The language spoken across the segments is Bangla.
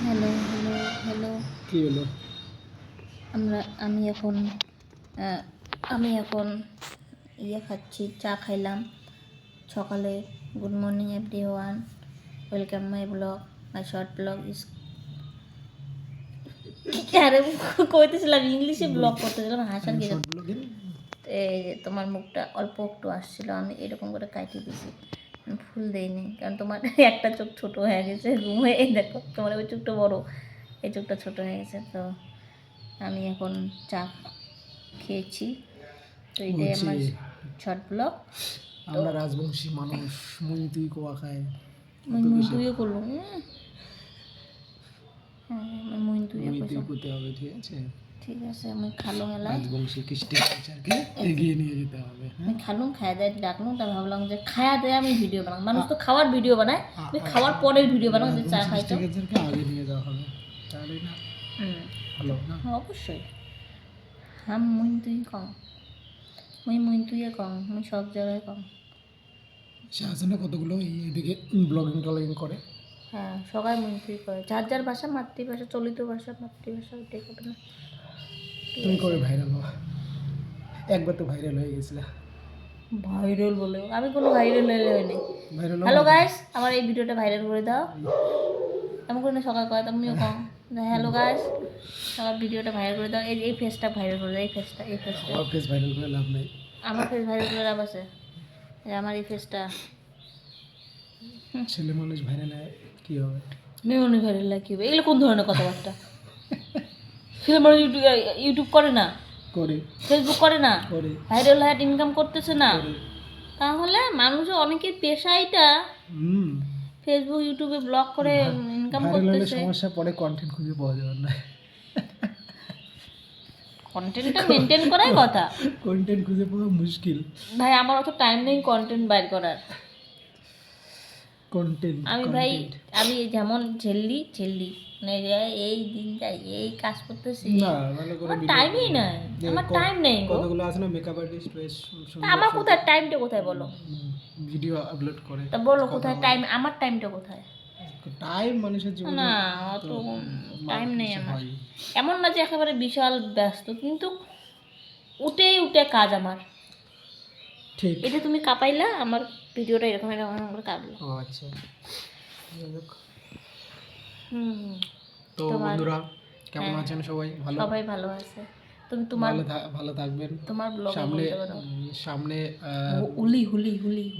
Hello, hello, hello. কি হলো? আমি এখন আমি এখন খাচ্ছি, চা খাইলাম সকালে। Good morning everyone, welcome my vlog, my short vlog is আরে কইতেছিলাম ইংলিশে ব্লগ করতেছিলাম, হাসার কি শর্ট ব্লগে এই যে তোমার মুখটা অল্প একটু আসছিল, আমি এরকম করে কাটিয়ে দিছি, ফুল দেইনি কারণ তোমার একটা চোখ ছোট হয়ে গেছে ঘুমে। এই দেখো তোমার ওই চোখটা বড়, এই চোখটা ছোট হয়ে গেছে। তো আমি এখন চা খেয়েছি, তো এটাই বলছি আমার শর্ট ব্লগ। আমরা রাজবংশী মানুষ, মুই তুই কোয়া খায়। তুইও করলো, হ্যাঁ মুই তুইও মুই তুই কইছো, করতে হবে, ঠিক আছে? ঠিক আছে। আমি খালো মেলা, রাজবংশী কৃষ্টি কালচারকে এগিয়ে নিয়ে যেতে হবে। আমি খালুম খায়া দেয় ডাকলুম, তা ভাবলাম যে খায়া দেয় আমি ভিডিও বানাম। মানুষ তো খাওয়ার ভিডিও বানায়, আমি খাওয়ার পরের ভিডিও বানাবো যে চা খাইতো। কালচারকে আগে নিয়ে যাওয়া হবে, তাহলে না ভালো না? অবশ্যই। হাম মুই তুই কম, মুই তুইয়ে কম, মুই সব জায়গায় কম। সে আছে না কতগুলো এদিকে ব্লগিং টলগিং করে। হ্যাঁ সবাই মুই তুই করে, যার যার ভাষা, মাতৃভাষা, চলিত ভাষা, মাতৃভাষা, ওইটাই করবে না। তুমি করে ভাইরাল হওয়া, একবার তো ভাইরাল হয়ে গেছিলে। ভাইরাল বলে আমি কোনো ভাইরাল হয়নি। ভাইরাল হ্যালো গাইস, আমার এই ভিডিওটা ভাইরাল করে দাও। এমন করে না সকাল করে, তুমিও কম হ্যালো গাইস, আমার ভিডিওটা ভাইরাল করে দাও। এই ফেসটা ভাইরাল করে দাও, এই ফেসটা আমার ফেস ভাইরাল করে লাভ নেই। আমার ফেস ভাইরাল করে লাভ আছে। আমার এই ফেসটা ছেলে মানুষ ভাইরাল হয় কি হবে? মেমনি ভাইরাল কি হবে? এগুলো কোন ধরনের কথাবার্তা? ছেলে মানুষ ইউটিউব করে না, করে ফেসবুক করে না, করে ভাইরাল হ্যাট ইনকাম করতেছে না, তাহলে মানুষের অনেকের পেশাইটা ফেসবুক ইউটিউবে ব্লগ করে ইনকাম করতেছে। সমস্যা পরে কন্টেন্ট খুঁজে পাওয়া যাবে না, কন্টেন্টটা মেনটেন করাই কথা। কন্টেন্ট খুঁজে পাওয়া মুশকিল। ভাই আমার অত টাইম নেই কন্টেন্ট বাইর করার। কন্টেন্ট আমি ভাই আমি যেমন ঝেললি মানে এই দিনটা এই কাজ করতেছি, না ভালো করে আমার টাইমই নাই, আমার টাইম নেই গো। কতগুলো আছে না মেকআপ আর্টিস্ট বেশ আমার কোথায় টাইমটা কোথায় বলো? ভিডিও আপলোড করে, তা বলো কোথায় টাইম, আমার টাইমটা কোথায়? টাইম মানুষের জীবনে না অত টাইম নেই আমার। এমন না যে একেবারে বিশাল ব্যস্ত, কিন্তু উঠে কাজ আমার। ঠিক। এটা তুমি কাঁপাইলা আমার ভিডিওটা, এরকম এরকম করে কাঁপলো। ও আচ্ছা, হুম। তো বন্ধুরা কেমন আছেন সবাই? ভালো, সবাই ভালো আছে। তুমি তোমার ভালো থাকবেন। তোমার ব্লগে সামনে বলতে পারো। সামনে হুলি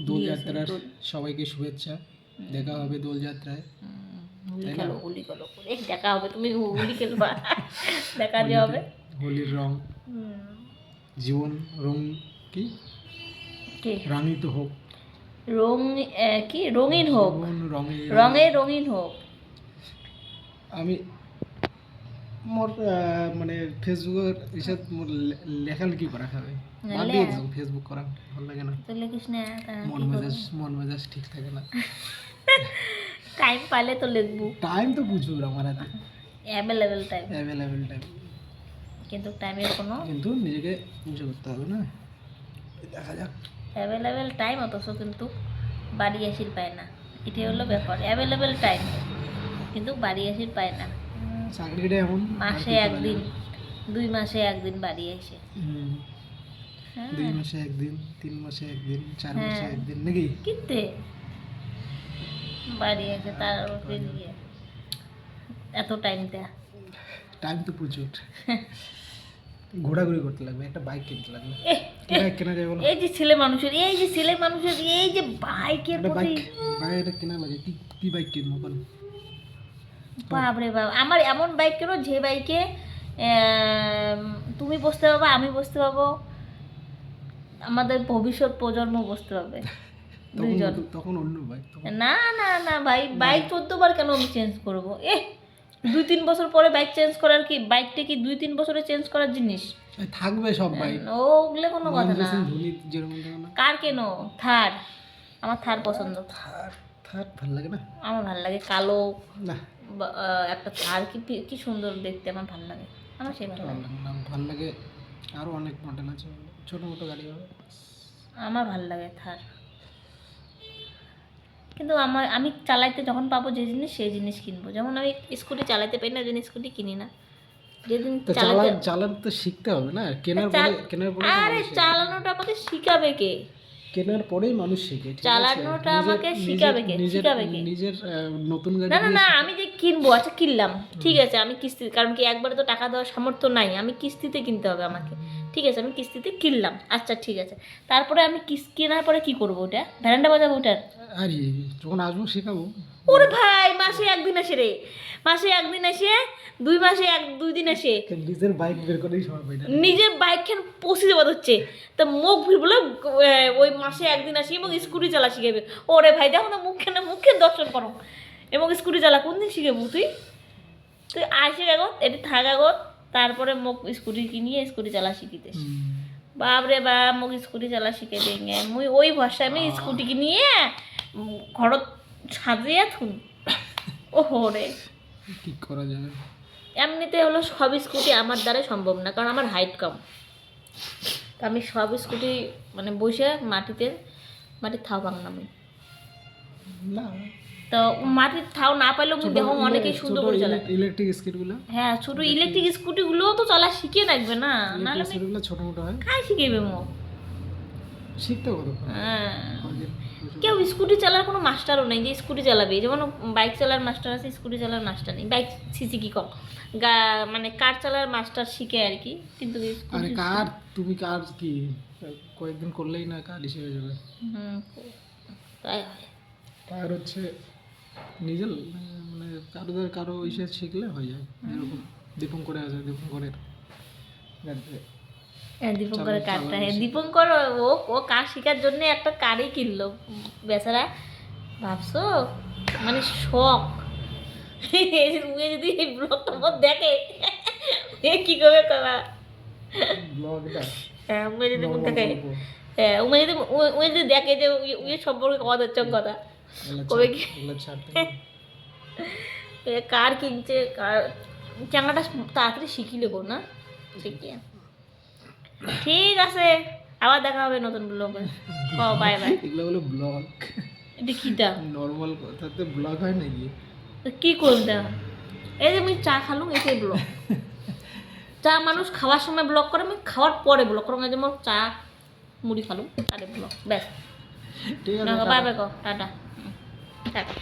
দোলযাত্রার সবাইকে শুভেচ্ছা। দেখা হবে দোলযাত্রায়। হুলি খেলো দেখা হবে, তুমি হুলি খেলবা, দেখা যে হবে। হোলির রং, জীবন রং কি রাঙিত হোক, রং কি রঙিন হোক, রঙে রঙিন হোক। আমি মোর মানে ফেসবুকের এসব লেখালেখি করা খাবে, ফেসবুক করা ভালো লাগে না, তো লিখিস না, মন মেজাজ ঠিক থাকে না। টাইম পাইলে তো লিখবো, টাইম তো প্রচুর আমার হাতে, অ্যাভেলেবেল টাইম, কিন্তু টাইমের কোনো, কিন্তু নিজেকে নিজে করতে হবে না। দেখা যাক, অ্যাভেলেবেল টাইম অথচ কিন্তু বাড়ি আসির পায় না, এটাই হলো ব্যাপার। অ্যাভেলেবেল টাইম কিন্তু বাড়ি আসির পায় না। চাকরিটা এমন মাসে একদিন, 2 মাসে একদিন বাড়ি আসে। 2 মাসে একদিন, 3 মাসে একদিন, 4 মাসে একদিন নাকি কিনতে বাড়ি আসে, তার গিয়ে এত টাইম দেয়া, টাইম তো প্রচুর। ঘোরাঘুরি করতে লাগবে, একটা বাইক কিনতে লাগবে। কেনা যায় বলো? এই যে ছেলে মানুষের এই যে বাইকের প্রতি, এটা কেনা লাগে। কি বাইক কিনবো বল? বাপরে বাপ, আমার এমন বাইক কেন যে বাইকে তুমি বসতে পারবা, আমি বসতে পারবো, আমাদের ভবিষ্যৎ প্রজন্ম বসতে পারবে দুইজন। তখন অন্য বাইক। না না না ভাই, বাইক 14 বার কেন আমি চেঞ্জ করবো? 2-3 বছর পরে বাইক চেঞ্জ করার কি, বাইকটা কি 2-3 বছরে চেঞ্জ করার জিনিস? থাকবে সব বাইক, ওগুলো কোনো কথা না। কার কেন? থার, আমার থার পছন্দ। থার ভালো লাগে না? আমার ভালো লাগে কালো না, একটা থার, কি সুন্দর দেখতে, আমার ভালো লাগে, আমার সেই ভালো লাগে। ভালো লাগে, আরো অনেক মডেল আছে, ছোট মোটো গাড়ি হবে, আমার ভালো লাগে থার। কিন্তু আমি চালাইতে যখন পাবো যে জিনিস সেই জিনিস কিনবো। যেমন আমি স্কুটি চালাতে পারি না, ওই জন্য স্কুটি কিনি না। যেদিন তো চালান তো শিখতে হবে না, কেনার পরে আরে চালানোটা আমাকে শিখাবে কে? কেনার পরেই মানুষ শিখে, ঠিক আছে? চালানোটা আমাকে শিখাবে কে? নিজের নতুন গাড়ি না না না, আমি যে কিনবো, আচ্ছা কিনলাম, ঠিক আছে, আমি কিস্তি, কারণ কি একবারে তো টাকা দেওয়ার সামর্থ্য নাই, আমি কিস্তিতে কিনতে হবে আমাকে, ঠিক আছে, আমি কিস্তিতে কিনলাম, আচ্ছা ঠিক আছে, তারপরে আমি কেনার পরে কি করবো? ওটা ভ্যারান্ডা বাজাবো ওটার? আরে যখন আসবো শেখাবো। ওরে ভাই, মাসে একদিন আসে রে, মাসে একদিন আসে, 2 মাসে 2 দিন আসে। নিজের বাইক বের করেই সময় পাই না। নিজের বাইক খেন পশি দেওয়া হচ্ছে, তা মুখ ভিড় বলে ওই মাসে একদিন আসি এবং স্কুটি চালা শিখাবে। ওরে ভাই দেখো না, মুখে দর্শন করো এবং স্কুটি চালা কোন দিন শিখাবো? তুই আইসে কাগজ এটি থাক কাগজ, তারপরে মোক স্কুটি কিনিয়ে স্কুটি চালা শিখিতে। বাপরে বাপ, মোক স্কুটি চালা শিখে দিয়ে মুই ওই ভাষায় আমি স্কুটি কিনিয়ে ঘরত সাজিয়ে থুন। ওহো রে, কি করা যাবে? এমনিতে হলো সব স্কুটি আমার দ্বারা সম্ভব না, কারণ আমার হাইট কম। তো আমি সব স্কুটি মানে বসে মাটির থাও ভাঙলাম না, তো মাটির থাও না পাইলেও আমি দেখো অনেকেই সুন্দর করে চালায়। ইলেকট্রিক স্কুটিগুলো, হ্যাঁ ছোট ইলেকট্রিক স্কুটিগুলোও তো চলা শিখে রাখবে না, নাহলে আমি স্কুটিগুলো ছোট মোটো হয়, খাই শিখেবে মো। শিখতে হবে। হ্যাঁ, কেউ স্কুটি চালার কোনো মাস্টারও নেই যে স্কুটি চালাবে। যেমন বাইক চালার মাস্টার আছে, স্কুটি চালার মাস্টার নেই। বাইক সিসি কি কম, মানে কার চালার মাস্টার শিখে আর কি, কিন্তু আরে কার, তুমি কার কি কয়েকদিন করলেই না কার হিসেবে যাবে। তাই হয়। কার হচ্ছে নিজের মানে কারো ইসে শিখলে হয়ে যায়। যেরকম দীপঙ্করে আছে, দীপঙ্করের দীপঙ্করের কারটা, হ্যাঁ দীপঙ্কর ও কার শেখার জন্য একটা কারই কিনলো বেচারা, ভাবছো মানে শখ। উনি যদি এই ব্লগটা মত দেখে কি করবে কবা? ব্লগটা, হ্যাঁ উনি যদি দেখে, হ্যাঁ উনি যদি দেখে যে উনি সম্পর্কে কথা হচ্ছে কথা, কবে কি কার কিনছে, কার চাঙ্গাটা তাড়াতাড়ি শিখিলে গো না? ঠিক আছে, আবার দেখা হবে নতুন ব্লগে। Bye bye. এগুলো হলো ব্লগ, এটা কিটা নর্মাল কথাতে ব্লগ হয় নাকি? কি করতে? এই যে আমি চা খালুম, এটাই ব্লগ। চা মানুষ খাওয়ার সময় ব্লগ করে, আমি খাওয়ার পরে ব্লগ করবো। যেমন চা মুড়ি খালুম, আরে ব্লগ ব্যাস। ঠিক আছে, বাই বাই, টাটা টাটা।